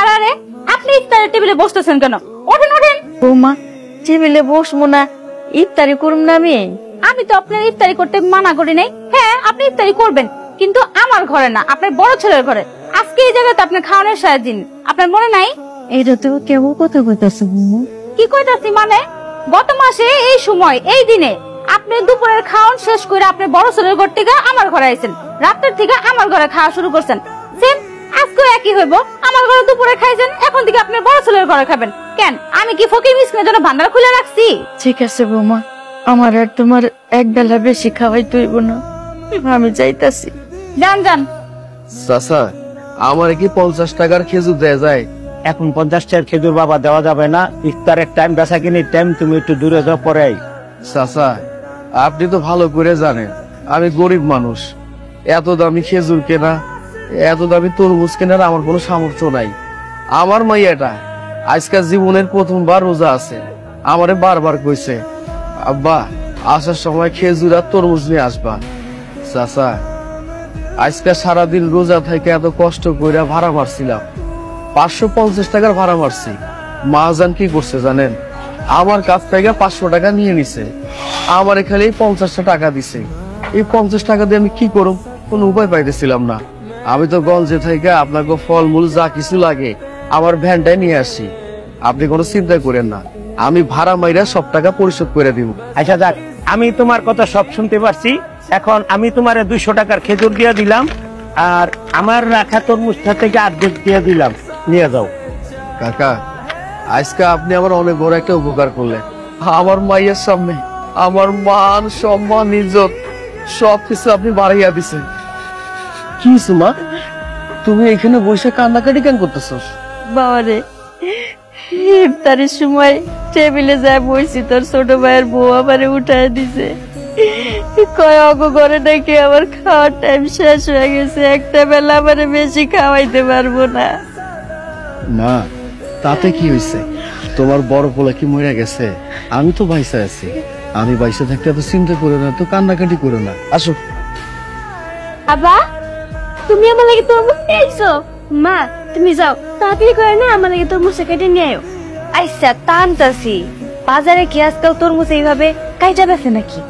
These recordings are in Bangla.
আরে আপনি ইফতারের টেবিলে বসতেছেন কেন? ওঠেন ওঠেন। বৌমা, টেবিলে বসবো না, ইফতারি করুম না আমি। আমি তো আপনার ইফতারি করতে মানা করি নাই। হ্যাঁ, আপনি ইফতারি করবেন, কিন্তু আমার ঘরে না, আপনার বড় ছেলের ঘরে। আজকে এই জায়গাতে আপনার খাওয়ানোর সারাদিন, আপনার মনে নাই? এটা তো কেমন কথা কইতাছে বৌমা? কি কইতাছি মানে? গত মাসে এই সময় এই দিনে আপনি দুপুরের খাওয়ান শেষ করে আপনার বড় ছেলের ঘর থেকে আমার ঘরে আইছেন, রাতের থেকে আমার ঘরে খাওয়া শুরু করছেন। সেম আজকে একই হইব, আমার ঘরে দুপুরে খাইছেন, এখন থেকে আপনার বড় ছেলের ঘরে খাবেন। কেন, আমি কি ফকির মিসকিনের জন্য ভান্ডার খুলে রাখছি? ঠিক আছে বৌমা, আমার আর তোমার এক বেলা বেশি খাওয়াইতে হইব না, আমি যাইতাছি। যান যান। চাচা, আমার কি 50 টাকার খেজুর দেয়া যায়? এখন 50 টাকার খেজুর বাবা দেওয়া যাবে না, ইফতারের টাইম, বেচা কিনির টাইম, তুমি একটু দূরে যাও পরে। চাচা, আপনি তো ভালো করে জানেন আমি গরিব মানুষ, এত দামি খেজুর কেনা, এত দামি তরমুজ কেনার আমার কোনো সামর্থ্য নাই। আমার মাইয়াটা আজকাল জীবনের প্রথমবার রোজা আছে, আমারে বারবার কইছে আব্বা আসার সময় খেজুর আর তরমুজ নিয়ে আসবা। চাচা, আজকে সারাদিন রোজা থেকে এত কষ্ট করে ভাড়া মারছিলাম, 550 টাকার ভাড়া মারছি। মাহাজান কি করছে জানেন? আমার কাছ থেকে 500 টাকা নিয়ে নিছে, আমার এখানে 50 টাকা দিছে। এই 50 টাকা দিয়ে আমি কি করব, কোনো উপায় পাইতেছিলাম না। আমি তো গঞ্জে থেকে আপনাকে ফলমূল যা কিছু লাগে আমার ভ্যানটাই নিয়ে আসি, আপনি কোনো চিন্তা করেন না, আমি ভাড়া মাইরা সব টাকা পরিশোধ করে দিব। আচ্ছা যাক, আমি তোমার কথা সব শুনতে পারছি। এখন আমি তোমার 200 টাকার খেজুর দিয়ে দিলাম, আর আমার রাখা তরমুজটা থেকে অর্ধেক দিয়ে দিলাম, নিয়ে যাও। কাকা, আজকে আপনি আমার অনেক বড় একটা উপকার করলেন। আমার মাইয়ের সামনে আমার মান সম্মান ইজ্জত সবকিছু আপনি বাড়াইয়া দিছেন। কি সুমা, তুমি এখানে বসে কান্নাকাটি কেন করতেছ? বাবারে, ইফতারের সময় টেবিলে যায় বসছি, তোর ছোট ভাইয়ের বউ আমারে উঠায় দিছে, কয় অগো ঘরে নাকি আমার খাওয়ার টাইম শেষ হয়ে গেছে, একটা বেলা আমারে বেশি খাওয়াইতে পারবো না। মা, তাতে কি হয়েছে? তোমার বড় পোলা কি মরে গেছে? আমি তো বাইসা আছি, আমি বাইসা থাকতে এত চিন্তা করো না, তো কান্নাকাটি করো না। আসো। আবা, তুমি আমার লাগি তরমুজ নিয়ে আইছো? মা, তুমি যাও তাড়াতাড়ি করে না আমার লাগি তরমুজ কেটে নিয়ে আয়ো। আচ্ছা, টানতাছি। বাজারে কি আজকাল তরমুজ এইভাবে কাইটা বেছে নাকি?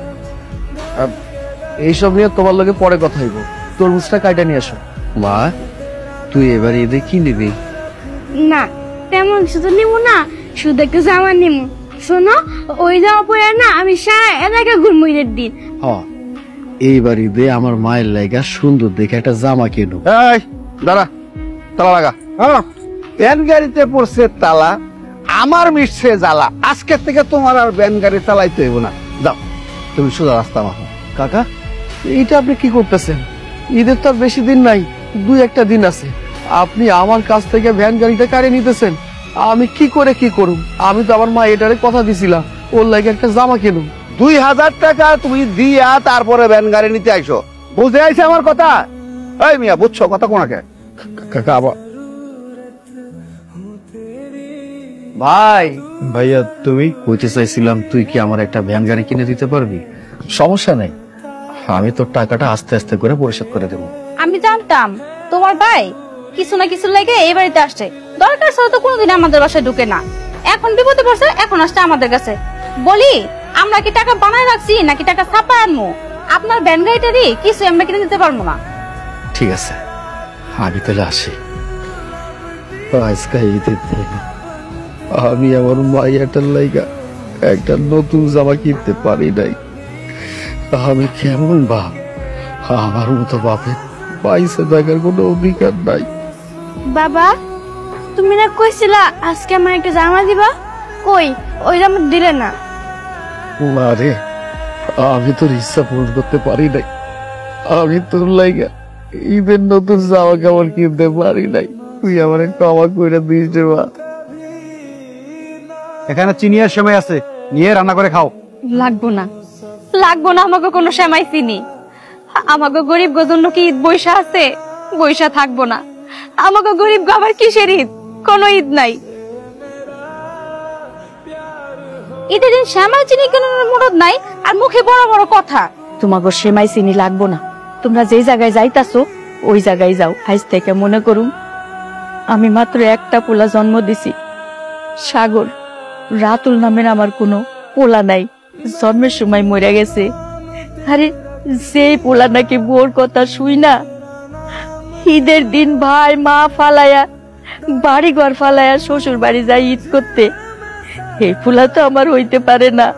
এইসব নিয়ে তোমার লগে পরে কথা হইব, তরমুজটা কাইটা নিয়ে আসো। মা, তুই এবার ঈদে কি নিবি? না, তেমন শুধু নিবো না, শুধু একটু জামা নিবো। শোনো, ওই জামা পরে না আমি সারা এলাকা ঘুরবো ঈদের দিন। এইবার ঈদে আমার মায়ের লাইগা সুন্দর দেখে একটা জামা কিনো। এই দাঁড়া, তালা লাগা। ভ্যান গাড়িতে পড়ছে তালা, আমার মিশছে জ্বালা। আজকের থেকে তোমার আর ভ্যান গাড়ি চালাইতে হইব না, যাও তুমি সোজা রাস্তা মাখো। কাকা, এইটা আপনি কি করতেছেন? ঈদের তো আর বেশি দিন নাই, 2-1 দিন আছে। আপনি আমার কাছ থেকে ভ্যান গাড়িটা কাড়ে নিতেছেন, আমি কি করে কি করুম? আমি তো আমার মা এটারে কথা দিছিলাম ওর লাগে একটা জামা কিনুম। 2000 টাকা তুমি দিয়া তারপরে ভ্যান গাড়ি নিতে আইসো, বুঝে আইছে আমার কথা? এই মিয়া, বুঝছো কথা কোনাকে? কাকা আবার ভাই, ভাইয়া তুমি কইতে চাইছিলাম তুই কি আমার একটা ভ্যান গাড়ি কিনে দিতে পারবি? সমস্যা নেই, আমি তোর টাকাটা আস্তে আস্তে করে পরিশোধ করে দেবো। আমি জানতাম তোমার ভাই কিছু না কিছু লেগে এই বাড়িতে আসছে, দরকার ছাড়া তো কোনোদিন আমাদের বাসায় ঢুকে না। এখন বিপদে পড়ছে, এখন আসছে আমাদের কাছে। বলি, আমরা কি টাকা বানায় রাখছি নাকি টাকা ছাপায় আনবো? আপনার ভ্যান গাড়িটারই কিছু আমরা কিনে দিতে পারবো না। ঠিক আছে, আমি তাহলে আসি। আজকে ঈদের দিন আমি আমার মাইয়াটার লাইগা একটা নতুন জামা কিনতে পারি নাই। আমি কেমন বাপ, আমার মতো বাপের পয়সা দেখার কোনো অধিকার নাই। বাবা, তুমি না কইছিলা আজকে আমার একটা জামা দিবা, কই ওই জামা দিলে না? না রে, আমি তোর ইচ্ছা পূরণ করতে পারি নাই। আমি তোর লাইগা ঈদের নতুন জামা কাপড় কিনতে পারি নাই, তুই আমার ক্ষমা করে দিস রে মা। এখানে চিনিয়ার সময় আছে, নিয়ে রান্না করে খাও। লাগবো না, লাগবো না আমাকে কোনো সেমাই চিনি। আমাকে গরিব জন্য কি ঈদ বৈশা আছে? বৈশা থাকবো না। আমাকে গরিব আবার কিসের ঈদ? কোনো ঈদ নাই। ঈদের দিন সেমাই চিনি কেনার মুরদ নাই, আর মুখে বড় বড় কথা। তোমাকে সেমাই চিনি লাগবো না, তোমরা যে জায়গায় যাইতাছো ওই জায়গায় যাও। আজ থেকে মনে করুম আমি মাত্র একটা পোলা জন্ম দিছি, সাগর। রাতুল নামের আমার কোনো পোলা নাই, জন্মের সময় মরে গেছে। আরে সেই পোলা নাকি বোর কথা শুই না, ঈদের দিন ভাই মা ফালায়া বাড়ি ঘর ফালায়া শ্বশুর বাড়ি যায় ঈদ করতে। এই পোলা তো আমার হইতে পারে না,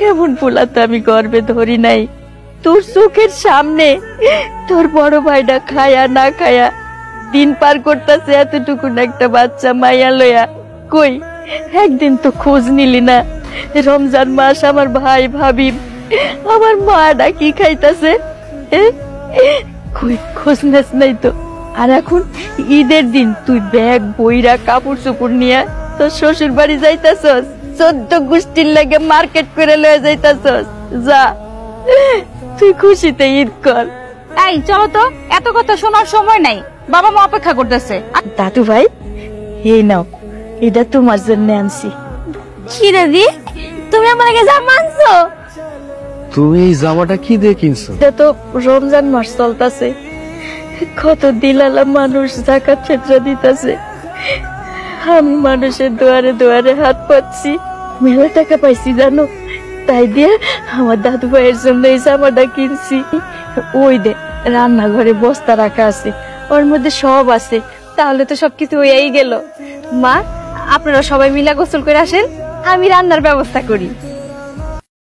এমন পোলা তো আমি গর্বে ধরি নাই। তোর চোখের সামনে তোর বড় ভাইটা খায়া না খায়া দিন পার করতেছে, এতটুকু একটা বাচ্চা মাইয়া লয়া। কই একদিন তো খোঁজ নিলি না? রমজান মাস, আমার ভাই ভাবি আমার মাটা কি খাইতাছে, কই খোঁজ নেস নাই তো। আর এখন ঈদের দিন তুই ব্যাগ বইরা কাপড় চোপড় নিয়ে তোর শ্বশুর বাড়ি যাইতাছস, 14 গোষ্ঠীর লাগে মার্কেট করে লয়ে যাইতাছস। যা, তুই খুশিতে ঈদ কর। এই চলো তো, এত কথা শোনার সময় নাই, বাবা মা অপেক্ষা করতেছে। দাদু ভাই, এই নাও, এটা তোমার জন্য আনছি। কি রে দি, তুমি আমার কাছে জামা আনছো? তুমি এই জামাটা কি দিয়ে কিনছো? এটা তো রমজান মাস চলতেছে, কত দিলালা মানুষ যাকাত ফিতরা দিতেছে। আমি মানুষের দুয়ারে দুয়ারে হাত পাচ্ছি, মেলা টাকা পাইছি জানো, তাই দিয়ে আমার দাদু ভাইয়ের জন্য এই জামাটা কিনছি। ওই দে রান্নাঘরে বস্তা রাখা আছে, ওর মধ্যে সব আছে। তাহলে তো সবকিছু হয়েই গেল। মা, আপনারা সবাই মিলা গোসল করে আসেন, আমি রান্নার ব্যবস্থা করি।